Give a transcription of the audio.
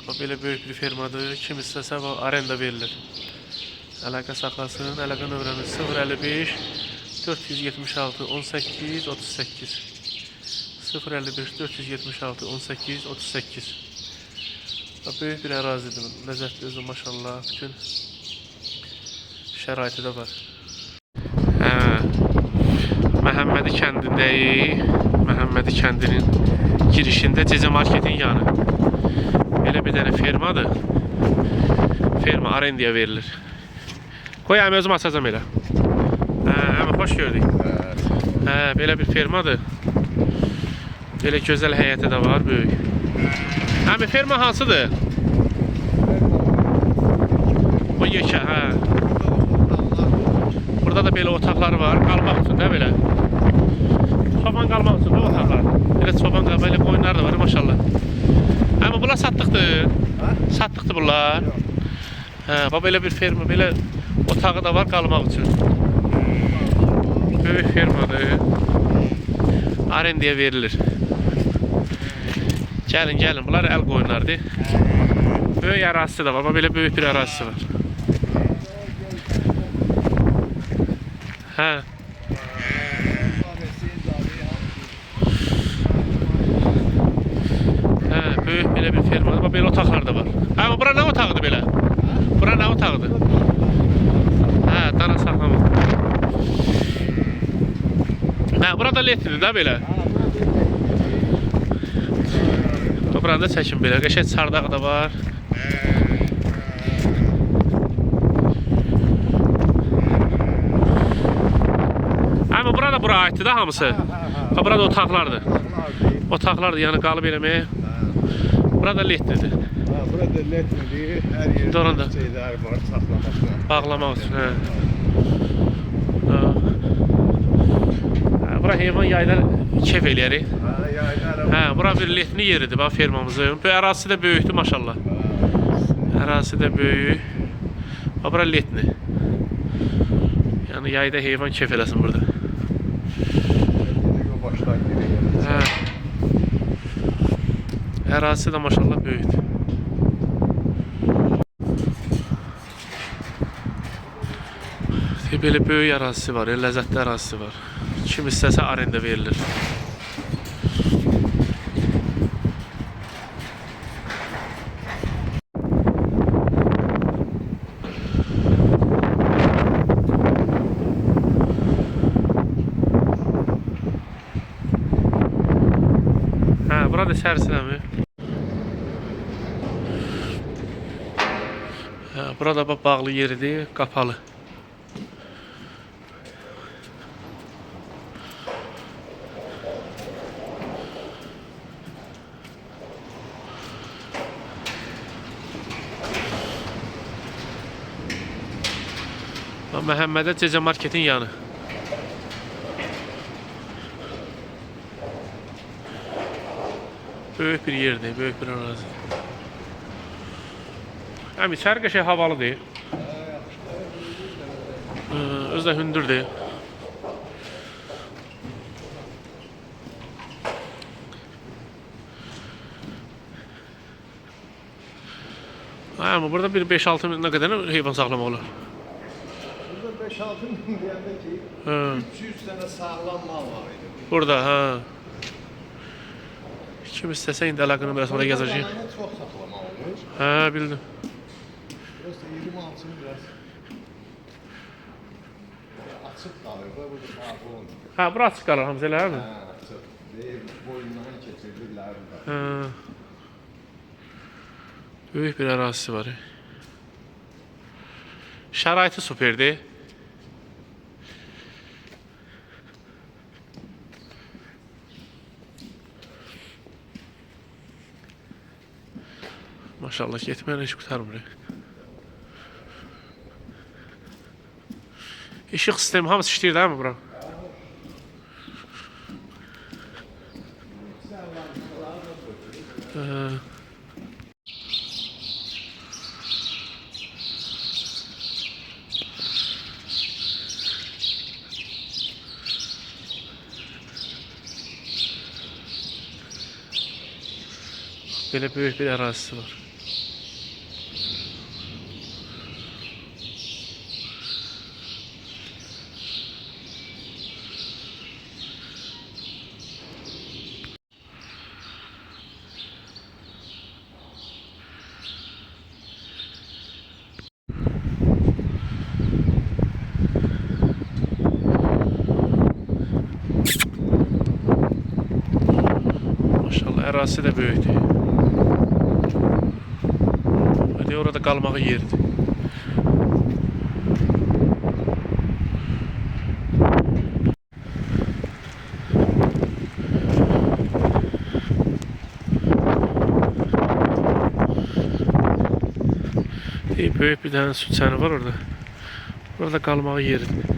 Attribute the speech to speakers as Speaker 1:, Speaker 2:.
Speaker 1: Bu böyle büyük bir firmadır. Kim istese bu arenda verilir. Əlaqə saxlasın. Əlaqə nömrəmiz 055 476 18 38 055 476 18 38. Böyük bir ərazidir. Ləzzətli özü maşallah. Bütün şəraiti də var. Məhəmmədi kəndindəyik. Məhəmmədi kəndinin girişində Cecə Marketin yanı. Belə bir dənə firmadır. Firma arendaya verilir. Qoy əmi özüm açacağım elə. Əmi xoş gördük. Belə bir firmadır. Belə gözəl həyəti də var, böyük. Əmi firma hansıdır? O yekə, Burada da belə otaqları var, qalmaq üçün də belə. Çoban qalmaq üçün də otaqlar. Belə çoban qalmaq, elə qoyunlar da var, maşallah. Əmi bunlar satdıqdır. Satdıqdır bunlar. Belə bir firma, belə otağı da var qalmaq üçün. Böyük firmadır. Arendaya verilir. Gəlin, bunlar əl qoyunlardır. Böyük ərazisi də var, belə böyük bir ərazisi var. Böyük belə bir firmadır, belə otaqlar da var. Amma bura nə otağıdır belə? Bura nə otağıdır? Dana saxlama. Bura da letlidir də belə. Buranı da çəkin belə, qəşəng çardağı da var. Amma bura da bura aiddir də hamısı. Bura da otaqlardır. Otaqlardır, yəni qalıb eləməyə. Bura da letlidir.
Speaker 2: Bura da letlidir, hər yerdə şeylər var, saxlamaq.
Speaker 1: Bağlamaq üçün, Bura heyvan yaylar keyf eləyərik. Bura bir letni yeridir, bax fermamızın. Bu ərazisi də böyükdür, maşallah. Ərazisi də böyük. Bura letni. Yəni yayda heyvan keyf eləsin burada. Ərazisi də maşallah böyükdür. Belə böyük ərazisi var, ləzzətli ərazisi var. Kim istəsə arenda verilir. Burada sərsinəmi? Burada bağlı yeridir, qapalı. Məhəmmədə Cecə Marketin yanı. Böyük bir yerdir, böyük bir ərazi. Həm içəri qəşəng havalıdır. Özü də hündürdür. Amma burada bir 5-6 min nə qədər heyvan saxlamaq olar?
Speaker 2: Burada 5-6 min deyəndə ki, 300 dənə sağlam mal var idi.
Speaker 1: Burada, Kim istəsə indi əlaqə nömrəsi oraya yazacaq.
Speaker 2: Çox saxlama olur.
Speaker 1: Bildim.
Speaker 2: Burası 26 biraz açıq qalır. Burada
Speaker 1: Bura açıq qalır hamısı elə, mi?
Speaker 2: Açıq. Boyundan keçirirlər.
Speaker 1: Böyük bir ərazisi var. Şəraiti superdir. Maşallah getməyən heç qutarmır. İşıq sistemi hamısı işləyir değil mi bura? Böyle büyük bir ərazisi var. Ərazisi də böyükdür. Hadi orada qalmağı yerdir. Böyük bir tane süt çanı var orada. Orada qalmağı yerdir.